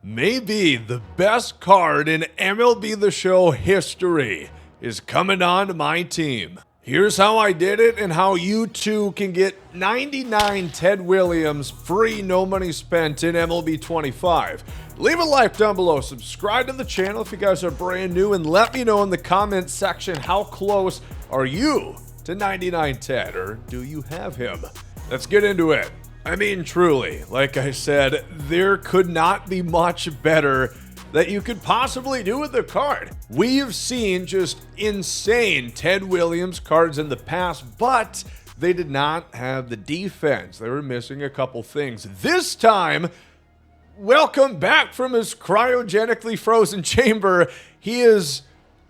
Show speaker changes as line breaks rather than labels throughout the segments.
Maybe the best card in MLB The Show history is coming on to my team. Here's how I did it and how you too can get 99 Ted Williams free, no money spent in MLB 25. Leave a like down below, subscribe to the channel if you guys are brand new, and let me know in the comments section how close are you to 99 Ted, or do you have him? Let's get into it. I mean, truly, like I said, there could not be much better that you could possibly do with the card. We've seen just insane Ted Williams cards in the past, but they did not have the defense. They were missing a couple things. This time, welcome back from his cryogenically frozen chamber. He is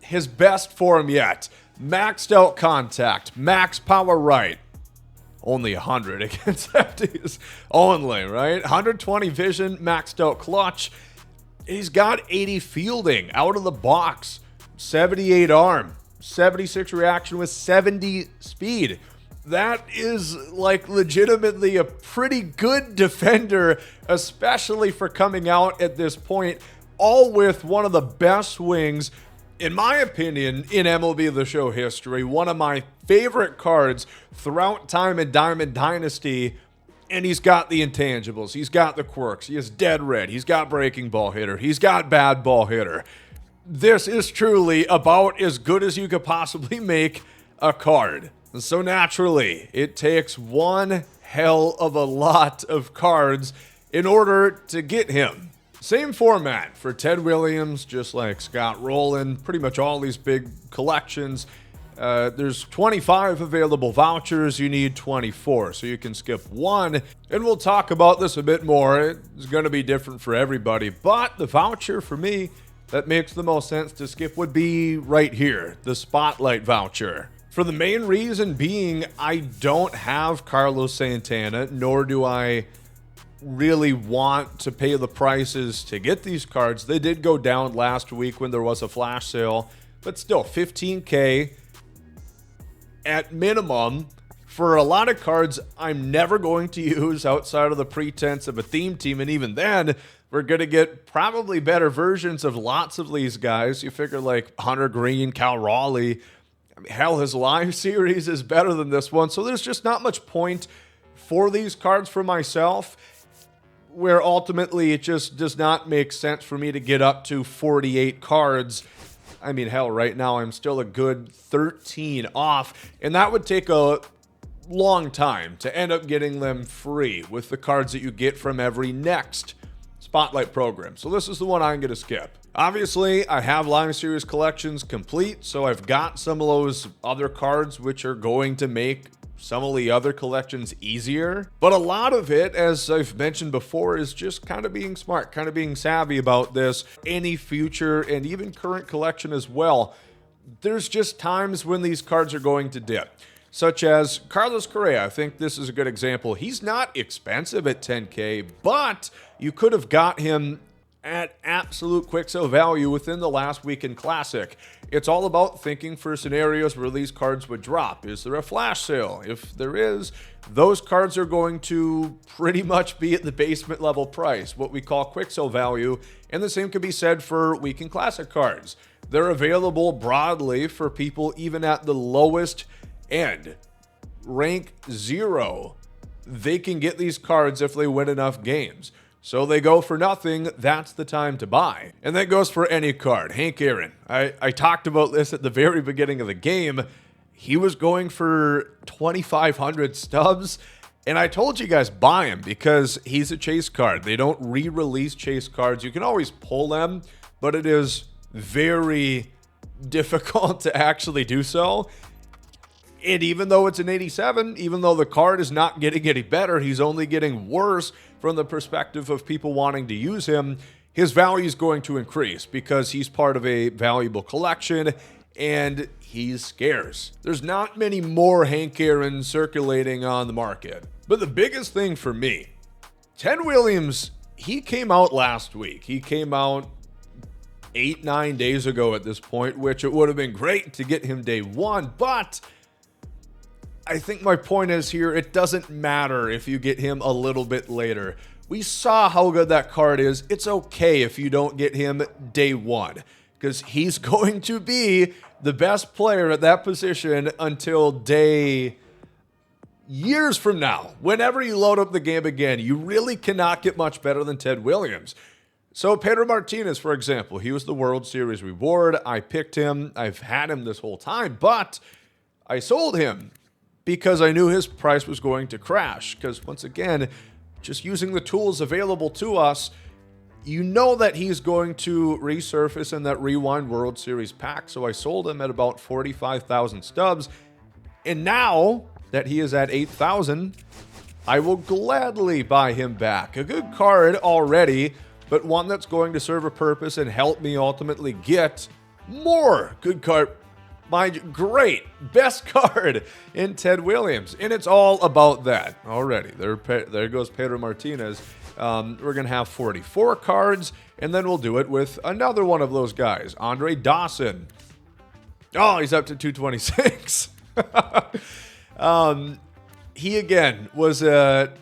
his best form yet. Maxed out contact, max power right. Only 100 against lefties only, right? 120 vision, maxed out clutch. He's got 80 fielding out of the box, 78 arm, 76 reaction with 70 speed. That is like legitimately a pretty good defender, especially for coming out at this point, all with one of the best swings, in my opinion, in MLB The Show history. One of my favorite cards throughout time in Diamond Dynasty. And he's got the intangibles. He's got the quirks. He is dead red. He's got breaking ball hitter. He's got bad ball hitter. This is truly about as good as you could possibly make a card. And so naturally, it takes one hell of a lot of cards in order to get him. Same format for Ted Williams, just like Scott Rowland. Pretty much all these big collections. There's 25 available vouchers. You need 24, so you can skip one. And we'll talk about this a bit more. It's going to be different for everybody. But the voucher for me that makes the most sense to skip would be right here, the Spotlight voucher. For the main reason being, I don't have Carlos Santana, nor do I really want to pay the prices to get these cards. They did go down last week when there was a flash sale, but still $15K at minimum for a lot of cards I'm never going to use outside of the pretense of a theme team. And even then, we're going to get probably better versions of lots of these guys. You figure like Hunter Green, Cal Raleigh. I mean, hell, his live series is better than this one. So there's just not much point for these cards for myself, where ultimately it just does not make sense for me to get up to 48 cards. I mean, hell, right now I'm still a good 13 off, and that would take a long time to end up getting them free with the cards that you get from every next Spotlight program. So this is the one I'm going to skip. Obviously, I have Live Series collections complete, so I've got some of those other cards which are going to make some of the other collections easier. But a lot of it, as I've mentioned before, is just kind of being smart, kind of being savvy about this. Any future and even current collection as well, there's just times when these cards are going to dip. Such as Carlos Correa. I think this is a good example. He's not expensive at 10K, but you could have got him at absolute quick sale value within the last weekend classic. It's all about thinking for scenarios where these cards would drop. Is there a flash sale? If there is, those cards are going to pretty much be at the basement level price, what we call quick sale value. And the same can be said for weekend classic cards. They're available broadly for people even at the lowest end. Rank 0. They can get these cards if they win enough games. So they go for nothing, that's the time to buy. And that goes for any card. Hank Aaron, I talked about this at the very beginning of the game. He was going for 2,500 stubs, and I told you guys buy him because he's a chase card. They don't re-release chase cards. You can always pull them, but it is very difficult to actually do so. And even though it's an 87, even though the card is not getting any better, he's only getting worse from the perspective of people wanting to use him. His value is going to increase because he's part of a valuable collection and he's scarce. There's not many more Hank Aaron circulating on the market. But the biggest thing for me, Ted Williams, he came out last week. He came out 8-9 days ago at this point, which it would have been great to get him day one, but I think my point is here, it doesn't matter if you get him a little bit later. We saw how good that card is. It's okay if you don't get him day one, because he's going to be the best player at that position until years from now. Whenever you load up the game again, you really cannot get much better than Ted Williams. So Pedro Martinez, for example, he was the World Series reward. I picked him. I've had him this whole time, but I sold him because I knew his price was going to crash. Because once again, just using the tools available to us, you know that he's going to resurface in that Rewind World Series pack. So I sold him at about 45,000 stubs. And now that he is at 8,000, I will gladly buy him back. A good card already, but one that's going to serve a purpose and help me ultimately get more good card. Great, best card in Ted Williams. And it's all about that already. There goes Pedro Martinez. We're going to have 44 cards, and then we'll do it with another one of those guys, Andre Dawson. Oh, he's up to 226. He, again, was a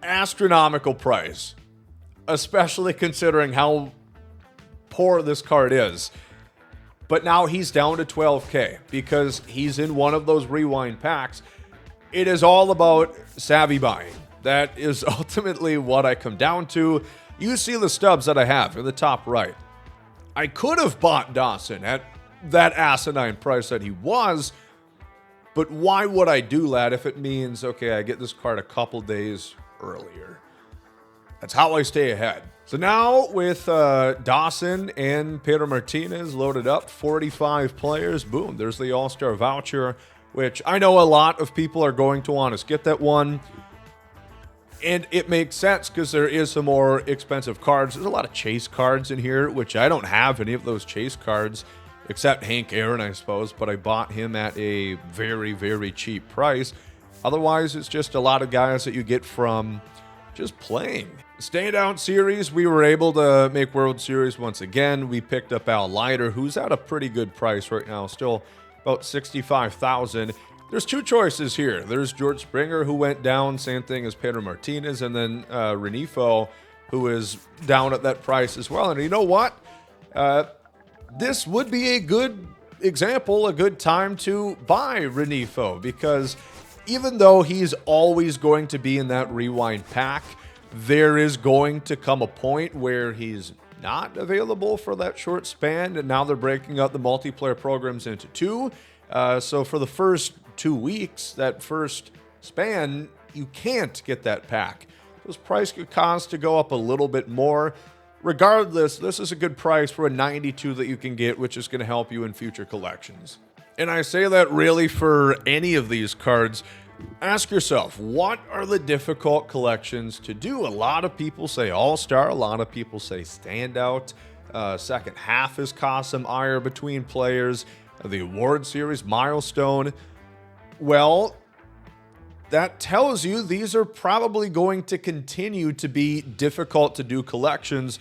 astronomical price, especially considering how poor this card is. But now he's down to 12K because he's in one of those rewind packs. It is all about savvy buying. That is ultimately what I come down to. You see the stubs that I have in the top right. I could have bought Dawson at that asinine price that he was, but why would I do that if it means, okay, I get this card a couple days earlier? That's how I stay ahead. So now with Dawson and Pedro Martinez loaded up, 45 players, boom, there's the All-Star voucher, which I know a lot of people are going to want to skip that one. And it makes sense because there is some more expensive cards. There's a lot of chase cards in here, which I don't have any of those chase cards, except Hank Aaron, I suppose, but I bought him at a very, very cheap price. Otherwise, it's just a lot of guys that you get from just playing. Standout series, we were able to make World Series once again. We picked up Al Leiter, who's at a pretty good price right now, still about 65,000. There's two choices here. There's George Springer, who went down, same thing as Pedro Martinez, and then Renifo, who is down at that price as well. And you know what? This would be a good example, a good time to buy Renifo, because even though he's always going to be in that rewind pack, there is going to come a point where he's not available for that short span, and now they're breaking up the multiplayer programs into two. So for the first 2 weeks, that first span, you can't get that pack. This price could cause to go up a little bit more. Regardless, this is a good price for a 92 that you can get, which is going to help you in future collections. And I say that really for any of these cards. Ask yourself, what are the difficult collections to do? A lot of people say All-Star, a lot of people say Standout. Second half has caused some ire between players. The Award Series Milestone. Well, that tells you these are probably going to continue to be difficult to do collections.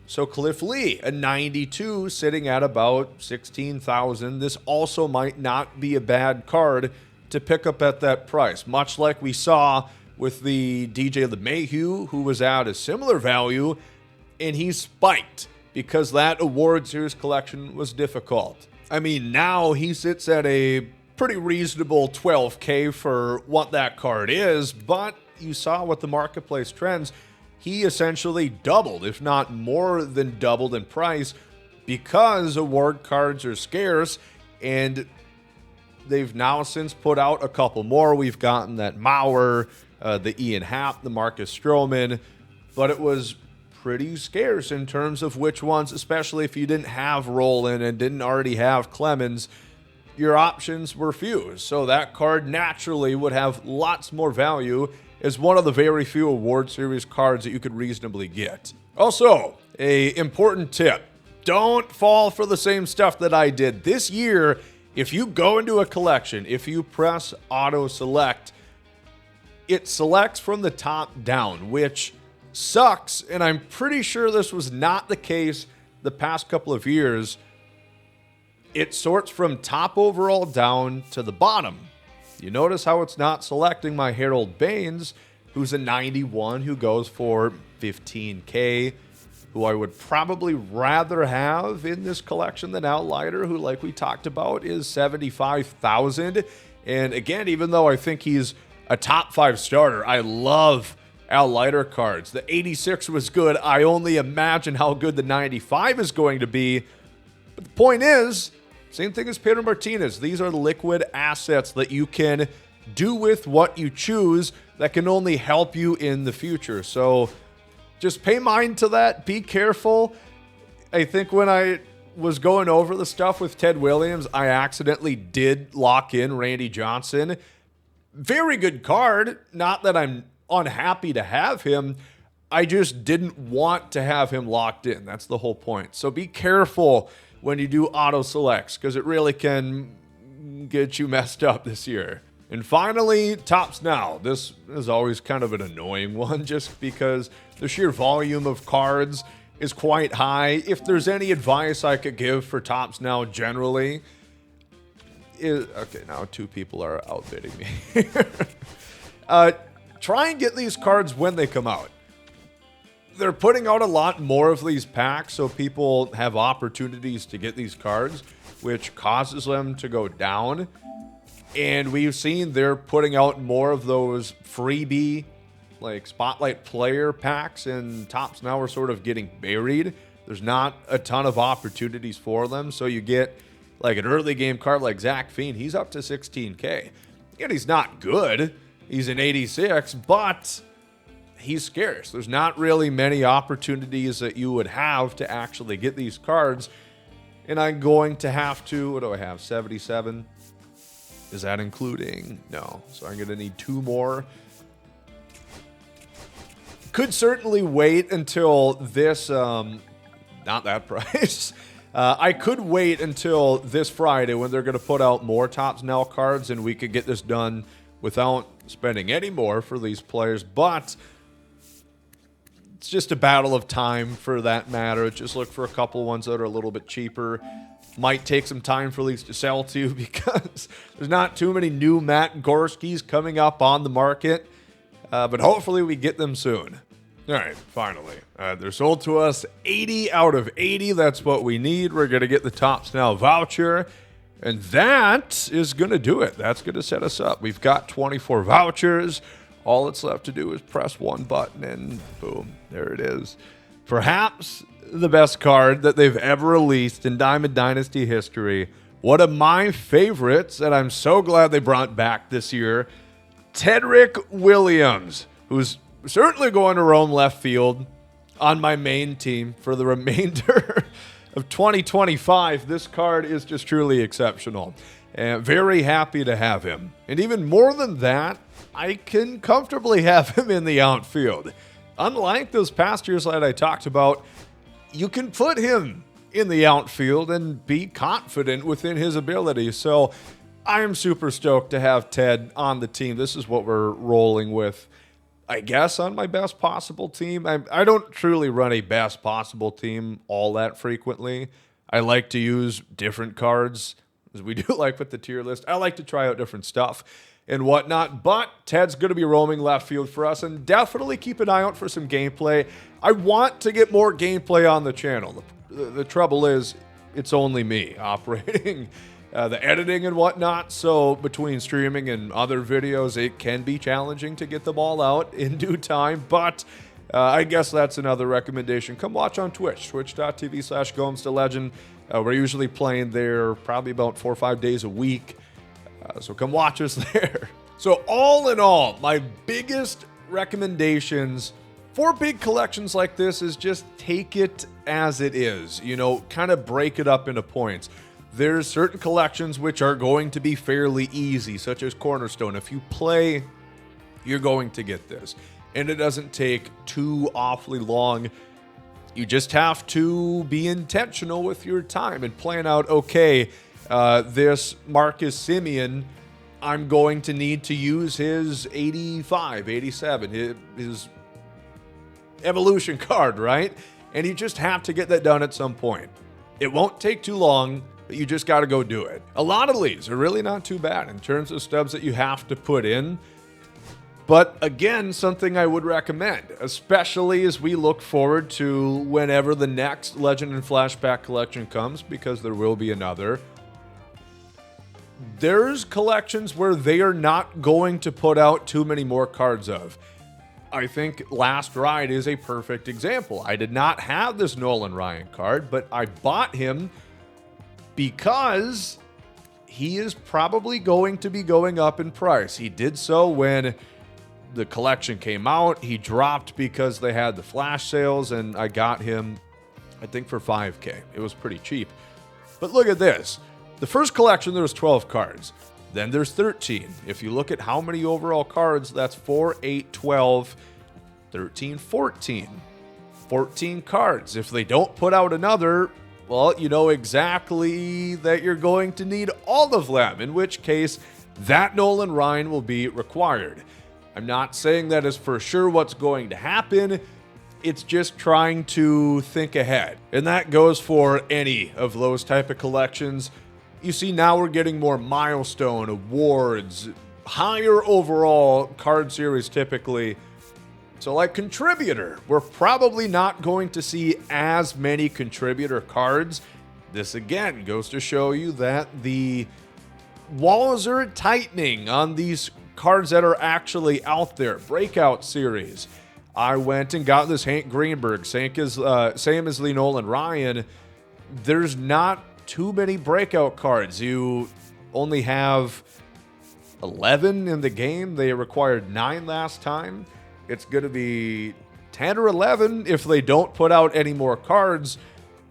So Cliff Lee, a 92 sitting at about 16,000. This also might not be a bad card to pick up at that price, much like we saw with the DJ LeMahieu, who was at a similar value, and he spiked because that Award Series collection was difficult. I mean, now he sits at a pretty reasonable 12K for what that card is, but you saw with the marketplace trends, he essentially doubled, if not more than doubled in price, because award cards are scarce, and they've now since put out a couple more. We've gotten that Mauer, the Ian Happ, the Marcus Stroman, but it was pretty scarce in terms of which ones, especially if you didn't have Roland and didn't already have Clemens, your options were few. So that card naturally would have lots more value as one of the very few Award Series cards that you could reasonably get. Also, a important tip, don't fall for the same stuff that I did. This year, if you go into a collection, if you press auto select, it selects from the top down, which sucks, and I'm pretty sure this was not the case the past couple of years. It sorts from top overall down to the bottom. You notice how it's not selecting my Harold Baines. who's a 91 who goes for 15K, who I would probably rather have in this collection than Outlighter, who, like we talked about, is 75,000. And again, even though I think he's a top 5 starter, I love Outlighter cards. The 86 was good. I only imagine how good the 95 is going to be. But the point is, same thing as Pedro Martinez. These are liquid assets that you can do with what you choose that can only help you in the future. So just pay mind to that. Be careful. I think when I was going over the stuff with Ted Williams, I accidentally did lock in Randy Johnson. Very good card. Not that I'm unhappy to have him. I just didn't want to have him locked in. That's the whole point. So be careful when you do auto selects, because it really can get you messed up this year. And finally, Topps Now. This is always kind of an annoying one just because the sheer volume of cards is quite high. If there's any advice I could give for Topps Now generally, okay, now 2 people are outbidding me. Try and get these cards when they come out. They're putting out a lot more of these packs, so people have opportunities to get these cards, which causes them to go down. And we've seen they're putting out more of those freebie, like Spotlight Player packs, and Topps Now are sort of getting buried. There's not a ton of opportunities for them, so you get like an early game card like Zach Fiend. He's up to 16K. And he's not good. He's an 86, but he's scarce. There's not really many opportunities that you would have to actually get these cards. And I'm going to have to, what do I have, 77? Is that including? No. So I'm going to need 2 more. Could certainly wait until this, not that price. I could wait until this Friday when they're going to put out more Topps Now cards and we could get this done without spending any more for these players. But it's just a battle of time for that matter. Just look for a couple ones that are a little bit cheaper. Might take some time for these to sell to because there's not too many new Matt Gorskys coming up on the market. But hopefully we get them soon. All right, finally. They're sold to us 80 out of 80. That's what we need. We're going to get the Topps Now voucher. And that is going to do it. That's going to set us up. We've got 24 vouchers. All that's left to do is press one button and boom, there it is. Perhaps the best card that they've ever released in Diamond Dynasty history. One of my favorites, and I'm so glad they brought back this year, Tedrick Williams, who's certainly going to roam left field on my main team for the remainder of 2025. This card is just truly exceptional. And very happy to have him. And even more than that, I can comfortably have him in the outfield. Unlike those past years that I talked about, you can put him in the outfield and be confident within his ability. So I am super stoked to have Ted on the team. This is what we're rolling with, I guess, on my best possible team. I don't truly run a best possible team all that frequently. I like to use different cards, as we do like with the tier list. I like to try out different stuff and whatnot, but Ted's going to be roaming left field for us, and definitely keep an eye out for some gameplay. I want to get more gameplay on the channel. The trouble is, it's only me operating the editing and whatnot, so between streaming and other videos, it can be challenging to get them all out in due time, but I guess that's another recommendation. Come watch on Twitch, twitch.tv/GomesDaLegend. We're usually playing there probably about 4 or 5 days a week, so come watch us there. So all in all, my biggest recommendations for big collections like this is just take it as it is. You know, kind of break it up into points. There's certain collections which are going to be fairly easy, such as Cornerstone. If you play, you're going to get this. And it doesn't take too awfully long. You just have to be intentional with your time and plan out, okay, this Marcus Semien, I'm going to need to use his 85, 87, his evolution card, right? And you just have to get that done at some point. It won't take too long, but you just got to go do it. A lot of these are really not too bad in terms of stubs that you have to put in. But again, something I would recommend, especially as we look forward to whenever the next Legend and Flashback collection comes, because there will be another. There's collections where they are not going to put out too many more cards of. I think Last Ride is a perfect example. I did not have this Nolan Ryan card, but I bought him because he is probably going to be going up in price. He did so when the collection came out. He dropped because they had the flash sales, and I got him, I think, for $5K. It was pretty cheap. But look at this. The first collection, there was 12 cards. Then there's 13. If you look at how many overall cards, that's 4, 8, 12, 13, 14. 14 cards. If they don't put out another, well, you know exactly that you're going to need all of them, in which case that Nolan Ryan will be required. I'm not saying that is for sure what's going to happen. It's just trying to think ahead. And that goes for any of those type of collections. You see, now we're getting more milestone awards, higher overall card series typically. So like contributor, we're probably not going to see as many contributor cards. This again goes to show you that the walls are tightening on these cards that are actually out there. Breakout Series. I went and got this Hank Greenberg, same as the Nolan Ryan. There's not too many breakout cards. You only have 11 in the game. They required 9 last time. It's going to be 10 or 11 if they don't put out any more cards.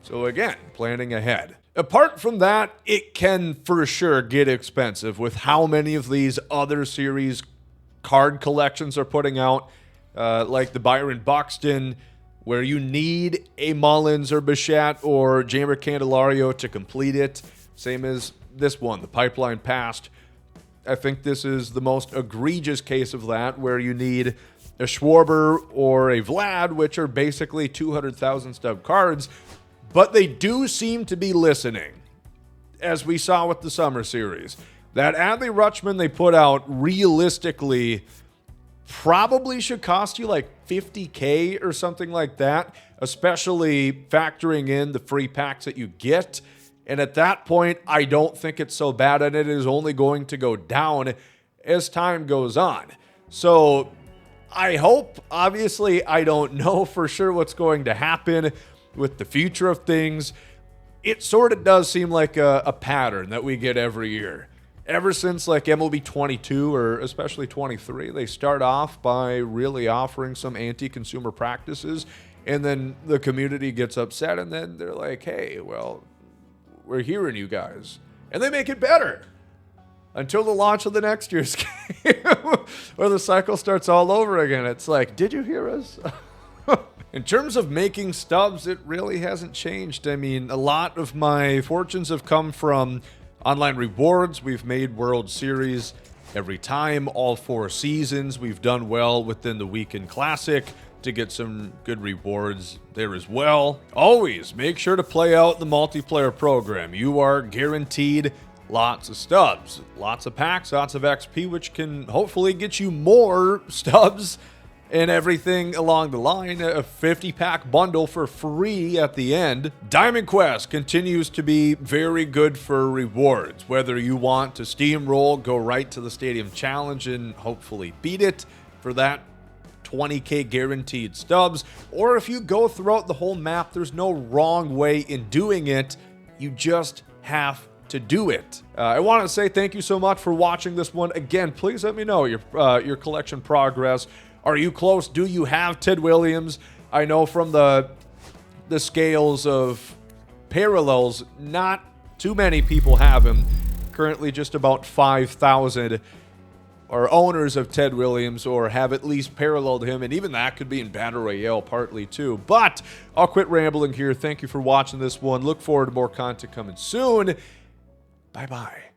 So again, planning ahead. Apart from that, it can for sure get expensive with how many of these other series card collections are putting out, like the Byron Buxton, where you need a Mullins or Bichette or Jeimer Candelario to complete it. Same as this one, the Pipeline Past. I think this is the most egregious case of that, where you need a Schwarber or a Vlad, which are basically 200,000 stub cards, but they do seem to be listening, as we saw with the Summer Series. That Adley Rutschman they put out realistically probably should cost you like $50K or something like that, especially factoring in the free packs that you get. And at that point, I don't think it's so bad, and it is only going to go down as time goes on. So I hope, obviously, I don't know for sure what's going to happen with the future of things. It sort of does seem like a pattern that we get every year. Ever since like MLB 22 or especially 23, they start off by really offering some anti-consumer practices, and then the community gets upset, and then they're like, hey, well, we're hearing you guys. And they make it better until the launch of the next year's game, where the cycle starts all over again. It's like, did you hear us? In terms of making stubs, it really hasn't changed. I mean, a lot of my fortunes have come from online rewards. We've made World Series every time, all 4 seasons. We've done well within the Weekend Classic to get some good rewards there as well. Always make sure to play out the multiplayer program. You are guaranteed lots of stubs, lots of packs, lots of XP, which can hopefully get you more stubs and everything along the line. A 50-pack bundle for free at the end. Diamond Quest continues to be very good for rewards. Whether you want to steamroll, go right to the Stadium Challenge and hopefully beat it for that 20K guaranteed stubs, or if you go throughout the whole map, there's no wrong way in doing it. You just have to do it. I want to say thank you so much for watching this one. Again, please let me know your collection progress. Are you close? Do you have Ted Williams? I know from the scales of parallels, not too many people have him. Currently just about 5,000 are owners of Ted Williams or have at least paralleled him, and even that could be in Battle Royale partly too. But I'll quit rambling here. Thank you for watching this one. Look forward to more content coming soon. Bye-bye.